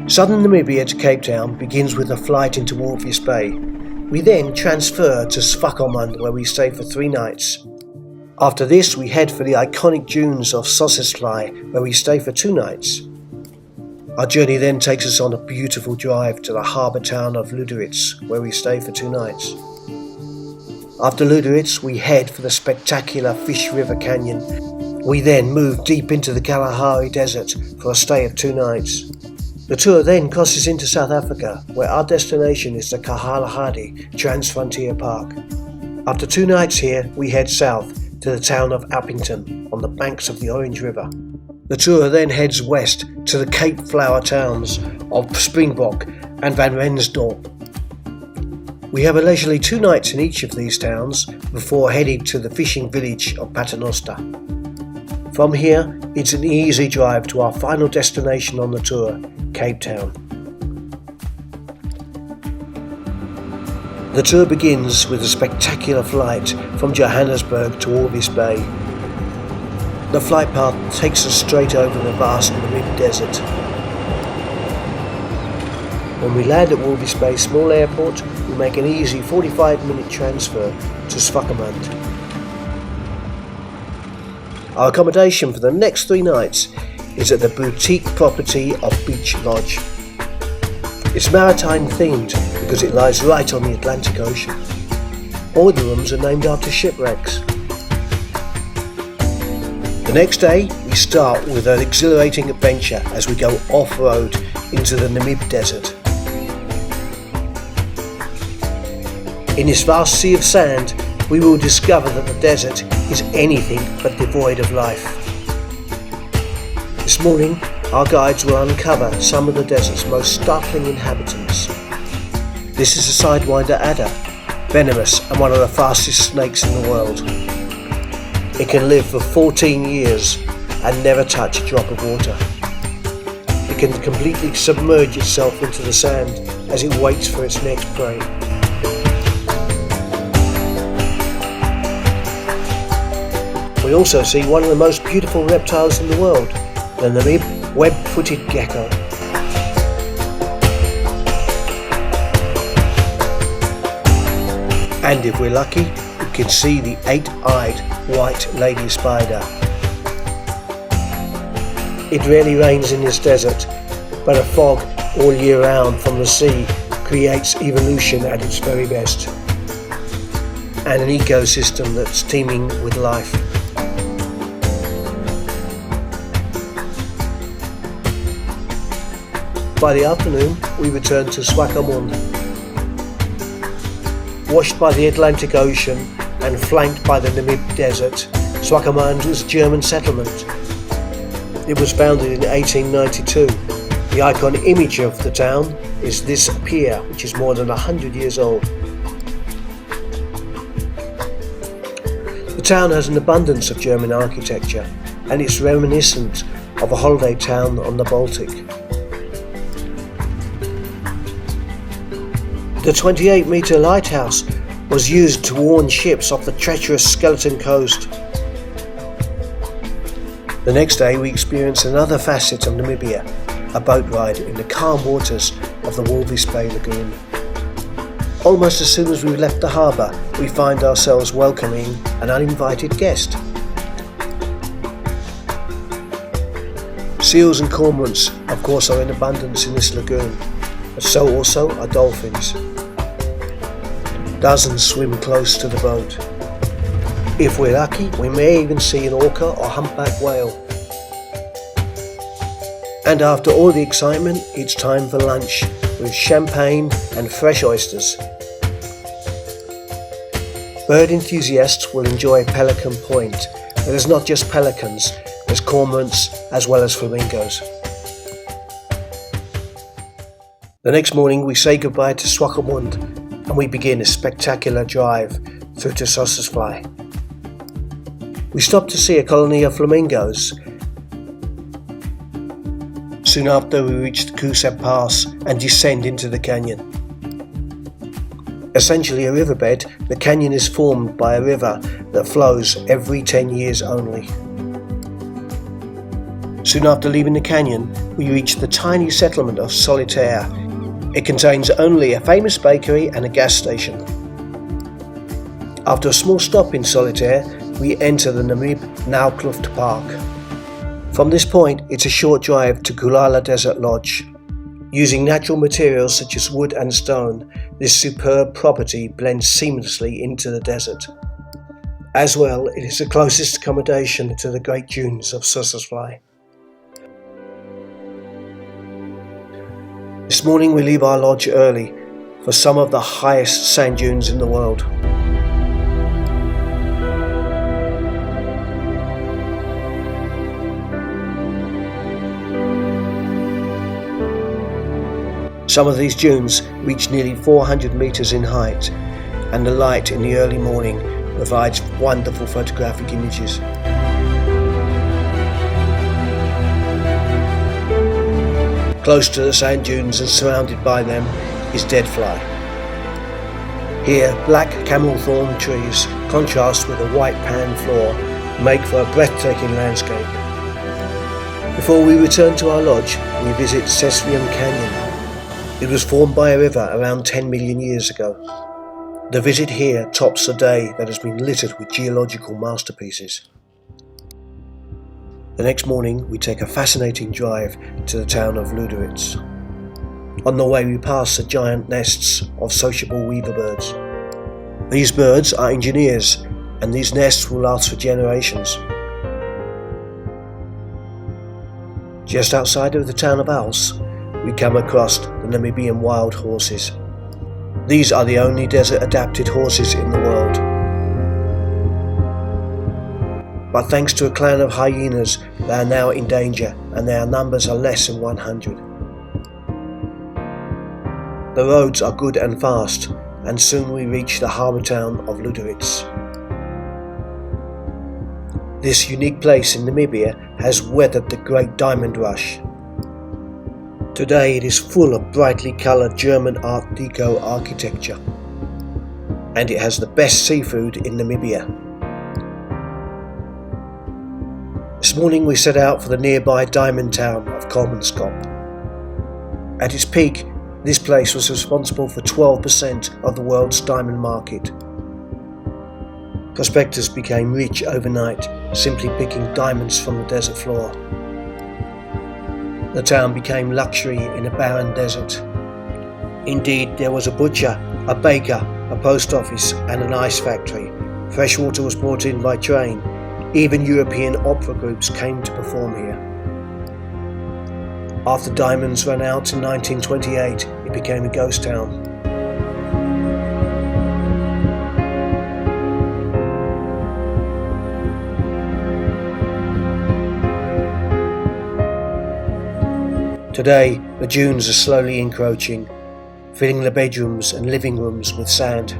Southern Namibia to Cape Town begins with a flight into Walvis Bay. We then transfer to Swakopmund, where we stay for 3 nights. After this, we head for the iconic dunes of Sossusvlei, where we stay for 2 nights. Our journey then takes us on a beautiful drive to the harbour town of Luderitz, where we stay for 2 nights. After Luderitz, we head for the spectacular Fish River Canyon. We then move deep into the Kalahari Desert for a stay of 2 nights. The tour then crosses into South Africa, where our destination is the Kalahari Transfrontier Park. After 2 nights here, we head south to the town of Appington on the banks of the Orange River. The tour then heads west to the Cape Flower towns of Springbok and Van Rensdorp. We have a leisurely 2 nights in each of these towns before heading to the fishing village of Paternoster. From here, it's an easy drive to our final destination on the tour, Cape Town. The tour begins with a spectacular flight from Johannesburg to Walvis Bay. The flight path takes us straight over the vast Namib Desert. When we land at Walvis Bay Small Airport, we make an easy 45-minute transfer to Swakopmund. Our accommodation for the next 3 nights is at the boutique property of Beach Lodge. It's maritime themed because it lies right on the Atlantic Ocean. All the rooms are named after shipwrecks. The next day, we start with an exhilarating adventure as we go off-road into the Namib Desert. In this vast sea of sand, we will discover that the desert is anything but devoid of life. This morning, our guides will uncover some of the desert's most startling inhabitants. This is a sidewinder adder, venomous and one of the fastest snakes in the world. It can live for 14 years and never touch a drop of water. It can completely submerge itself into the sand as it waits for its next prey. We also see one of the most beautiful reptiles in the world, the Namib web-footed gecko. And if we're lucky, we can see the 8-eyed white lady spider. It rarely rains in this desert, but a fog all year round from the sea creates evolution at its very best, and an ecosystem that's teeming with life. By the afternoon, we return to Swakopmund. Washed by the Atlantic Ocean and flanked by the Namib Desert, Swakopmund was a German settlement. It was founded in 1892. The icon image of the town is this pier, which is more than 100 years old. The town has an abundance of German architecture, and it's reminiscent of a holiday town on the Baltic. The 28-metre lighthouse was used to warn ships off the treacherous Skeleton Coast. The next day we experience another facet of Namibia, a boat ride in the calm waters of the Walvis Bay Lagoon. Almost as soon as we left the harbour, we find ourselves welcoming an uninvited guest. Seals and cormorants, of course, are in abundance in this lagoon, but so also are dolphins. Dozens swim close to the boat. If we're lucky, we may even see an orca or humpback whale. And after all the excitement, it's time for lunch with champagne and fresh oysters. Bird enthusiasts will enjoy Pelican Point, but there's not just pelicans, there's cormorants as well as flamingos. The next morning we say goodbye to Swakopmund and we begin a spectacular drive through to Sossusvlei. We stop to see a colony of flamingos. Soon after we reach the Kusap Pass and descend into the canyon. Essentially a riverbed, the canyon is formed by a river that flows every 10 years only. Soon after leaving the canyon, we reach the tiny settlement of Solitaire. It contains only a famous bakery and a gas station. After a small stop in Solitaire, we enter the Namib Park. From this point, it's a short drive to Kulala Desert Lodge. Using natural materials such as wood and stone, this superb property blends seamlessly into the desert. As well, it is the closest accommodation to the Great Dunes of Sossusvlei. This morning we leave our lodge early for some of the highest sand dunes in the world. Some of these dunes reach nearly 400 meters in height, and the light in the early morning provides wonderful photographic images. Close to the sand dunes and surrounded by them is deadfly. Here, black camel thorn trees contrast with a white pan floor, make for a breathtaking landscape. Before we return to our lodge, we visit Sesvium Canyon. It was formed by a river around 10 million years ago. The visit here tops a day that has been littered with geological masterpieces. The next morning, we take a fascinating drive to the town of Luderitz. On the way, we pass the giant nests of sociable weaver birds. These birds are engineers, and these nests will last for generations. Just outside of the town of Als, we come across the Namibian wild horses. These are the only desert-adapted horses in the world. But thanks to a clan of hyenas, they are now in danger, and their numbers are less than 100. The roads are good and fast, and soon we reach the harbour town of Luderitz. This unique place in Namibia has weathered the Great Diamond Rush. Today it is full of brightly coloured German Art Deco architecture, and it has the best seafood in Namibia. This morning we set out for the nearby diamond town of Kolmanskop. At its peak, this place was responsible for 12% of the world's diamond market. Prospectors became rich overnight, simply picking diamonds from the desert floor. The town became luxury in a barren desert. Indeed, there was a butcher, a baker, a post office and an ice factory. Fresh water was brought in by train. Even European opera groups came to perform here. After diamonds ran out in 1928, it became a ghost town. Today, the dunes are slowly encroaching, filling the bedrooms and living rooms with sand.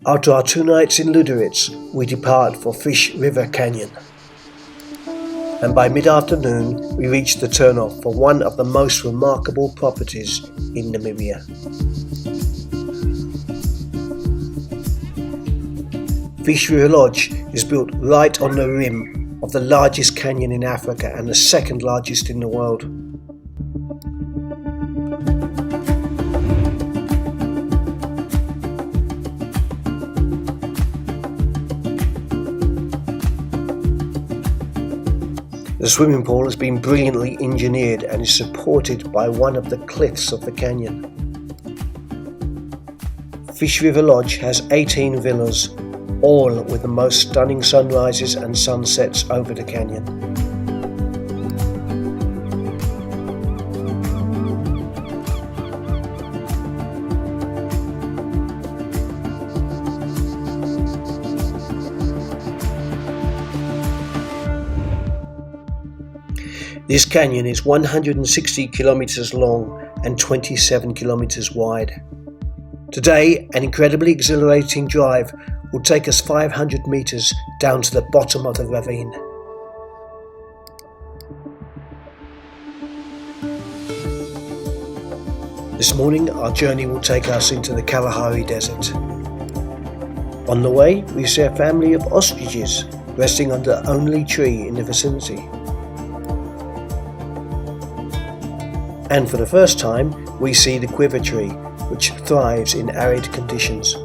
After our 2 nights in Luderitz, we depart for Fish River Canyon. And by mid-afternoon, we reach the turnoff for one of the most remarkable properties in Namibia. Fish River Lodge is built right on the rim of the largest canyon in Africa and the second largest in the world. The swimming pool has been brilliantly engineered and is supported by one of the cliffs of the canyon. Fish River Lodge has 18 villas, all with the most stunning sunrises and sunsets over the canyon. This canyon is 160 kilometers long and 27 kilometers wide. Today, an incredibly exhilarating drive will take us 500 meters down to the bottom of the ravine. This morning our journey will take us into the Kalahari Desert. On the way we see a family of ostriches resting under the only tree in the vicinity. And for the first time we see the quiver tree, which thrives in arid conditions.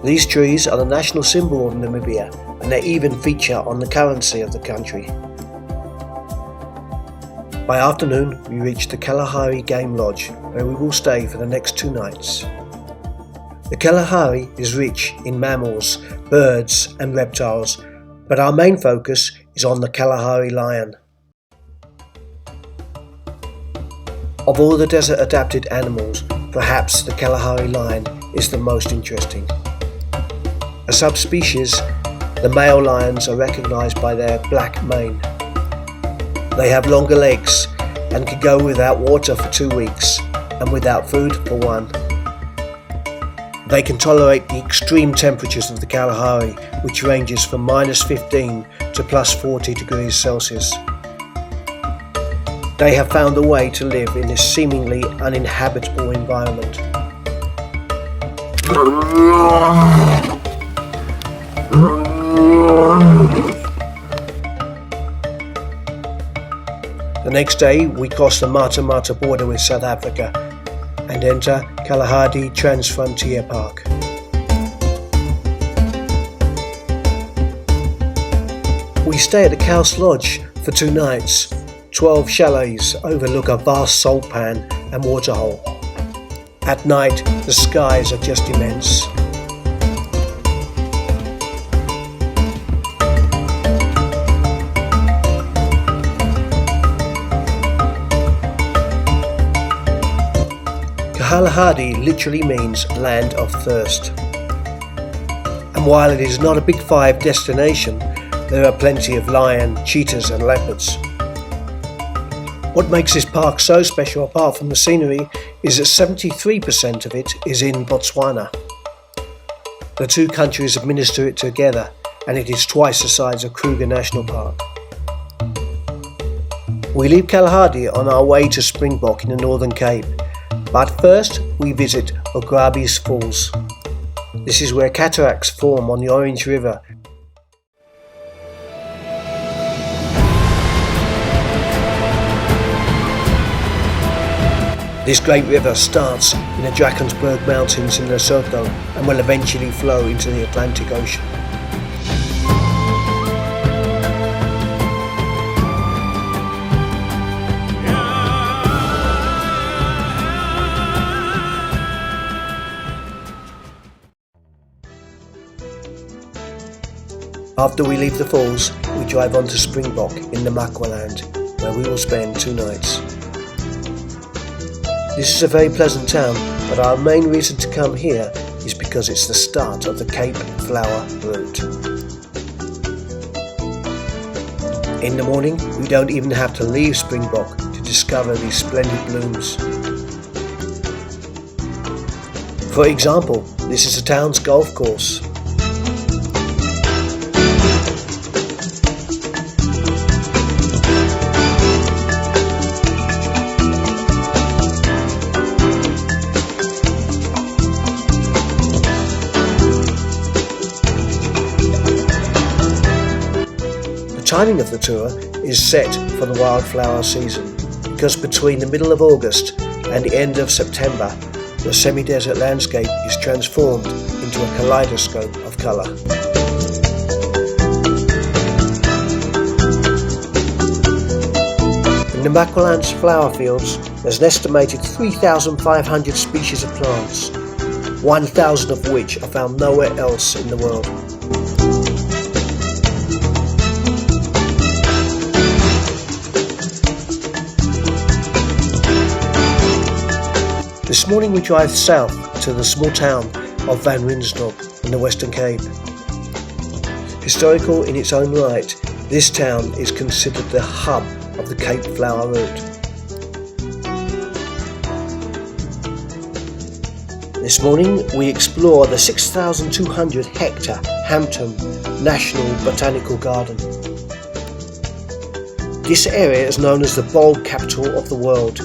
These trees are the national symbol of Namibia, and they even feature on the currency of the country. By afternoon we reach the Kalahari Game Lodge, where we will stay for the next 2 nights. The Kalahari is rich in mammals, birds and reptiles, but our main focus is on the Kalahari lion. Of all the desert adapted animals, perhaps the Kalahari lion is the most interesting. A subspecies, the male lions are recognized by their black mane. They have longer legs and can go without water for 2 weeks and without food for 1. They can tolerate the extreme temperatures of the Kalahari, which ranges from -15 to +40 degrees Celsius. They have found a way to live in this seemingly uninhabitable environment. The next day we cross the Mata border with South Africa and enter Kalahari Transfrontier Park. We stay at the Kaus Lodge for 2 nights. 12 chalets overlook a vast salt pan and waterhole. At night the skies are just immense. Kalahari literally means land of thirst. And while it is not a Big 5 destination, there are plenty of lion, cheetahs and leopards. What makes this park so special, apart from the scenery, is that 73% of it is in Botswana. The 2 countries administer it together, and it is twice the size of Kruger National Park. We leave Kalahari on our way to Springbok in the Northern Cape. But first we visit Ograbi's Falls. This is where cataracts form on the Orange River. This great river starts in the Drakensberg Mountains in Lesotho and will eventually flow into the Atlantic Ocean. After we leave the falls, we drive on to Springbok in Namaqualand, where we will spend 2 nights. This is a very pleasant town, but our main reason to come here is because it's the start of the Cape Flower Route. In the morning, we don't even have to leave Springbok to discover these splendid blooms. For example, this is the town's golf course. The timing of the tour is set for the wildflower season, because between the middle of August and the end of September, the semi-desert landscape is transformed into a kaleidoscope of colour. In the Namaqualand's flower fields, there's an estimated 3,500 species of plants, 1,000 of which are found nowhere else in the world. This morning we drive south to the small town of Van Rensburg in the Western Cape. Historical in its own right, this town is considered the hub of the Cape Flower Route. This morning we explore the 6,200 hectare Hampton National Botanical Garden. This area is known as the bulb capital of the world.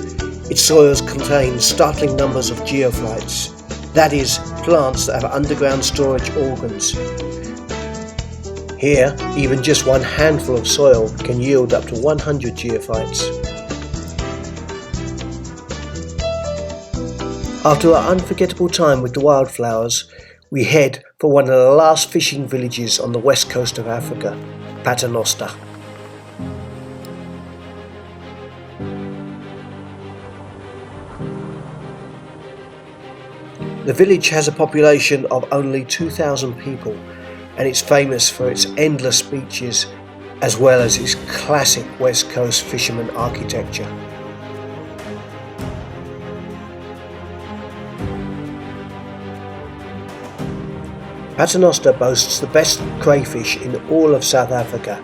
Its soils contain startling numbers of geophytes, that is, plants that have underground storage organs. Here, even just one handful of soil can yield up to 100 geophytes. After our unforgettable time with the wildflowers, we head for one of the last fishing villages on the west coast of Africa, Paternoster. The village has a population of only 2,000 people, and it's famous for its endless beaches as well as its classic West Coast fisherman architecture. Paternoster boasts the best crayfish in all of South Africa,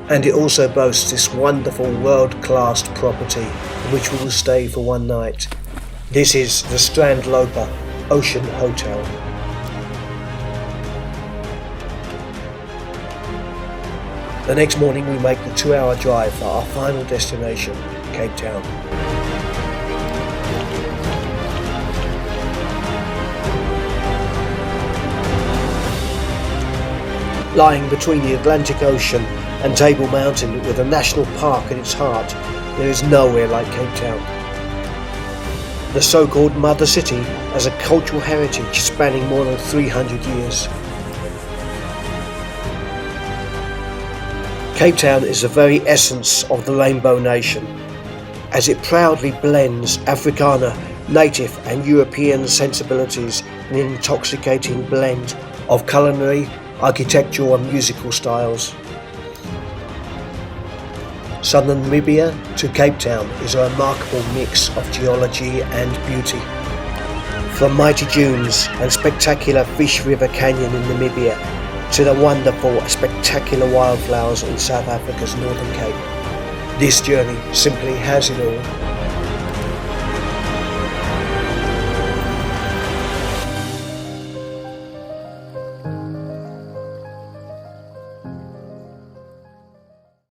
and it also boasts this wonderful world-class property in which we will stay for one night. This is the Strand Loper Ocean Hotel. The next morning we make the 2-hour drive for our final destination, Cape Town. Lying between the Atlantic Ocean and Table Mountain with a national park at its heart, there is nowhere like Cape Town. The so-called Mother City has a cultural heritage spanning more than 300 years. Cape Town is the very essence of the Rainbow Nation, as it proudly blends Afrikaner, native and European sensibilities in an intoxicating blend of culinary, architectural and musical styles. Southern Namibia to Cape Town is a remarkable mix of geology and beauty. From mighty dunes and spectacular Fish River Canyon in Namibia to the wonderful, spectacular wildflowers in South Africa's Northern Cape. This journey simply has it all.